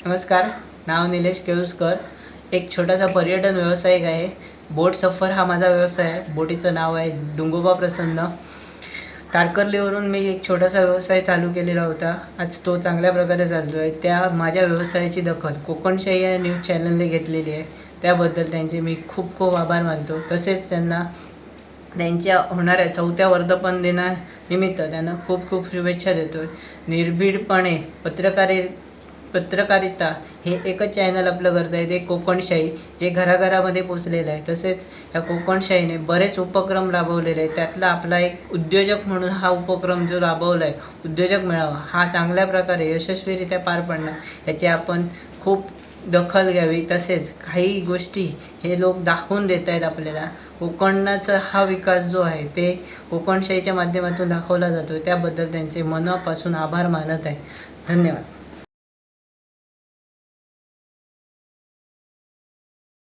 नमस्कार, नाव निलेश केळुसकर. एक छोटासा पर्यटन व्यावसायिक आहे. बोट सफर हा माझा व्यवसाय आहे. बोटीचं नाव आहे डुंगोबा प्रसन्न. तारकर्लीवरून मी एक छोटासा व्यवसाय चालू केलेला होता. आज तो चांगल्या प्रकारे चालतो आहे. त्या माझ्या व्यवसायाची दखल कोकणशाही या न्यूज चॅनलने घेतलेली आहे. त्याबद्दल त्यांचे मी खूप खूप आभार मानतो. तसेच त्यांना त्यांच्या होणाऱ्या 4थ्या वर्धापन दिनानिमित्त त्यांना खूप खूप शुभेच्छा देतो. निर्भीडपणे पत्रकारिता हे एकच चॅनल आपलं करत आहे, ते कोकणशाही, जे घराघरामध्ये पोचलेलं आहे. तसेच या कोकणशाहीने बरेच उपक्रम राबवलेले आहेत. त्यातला आपला एक उद्योजक म्हणून हा उपक्रम जो राबवला आहे, उद्योजक मेळावा, हा चांगल्या प्रकारे यशस्वीरित्या पार पडणार, याची आपण खूप दखल घ्यावी. तसेच काही गोष्टी हे लोक दाखवून देत आहेत आपल्याला. कोकणाचा हा विकास जो आहे ते कोकणशाहीच्या माध्यमातून दाखवला जातो. त्याबद्दल त्यांचे मनापासून आभार मानत आहे. धन्यवाद.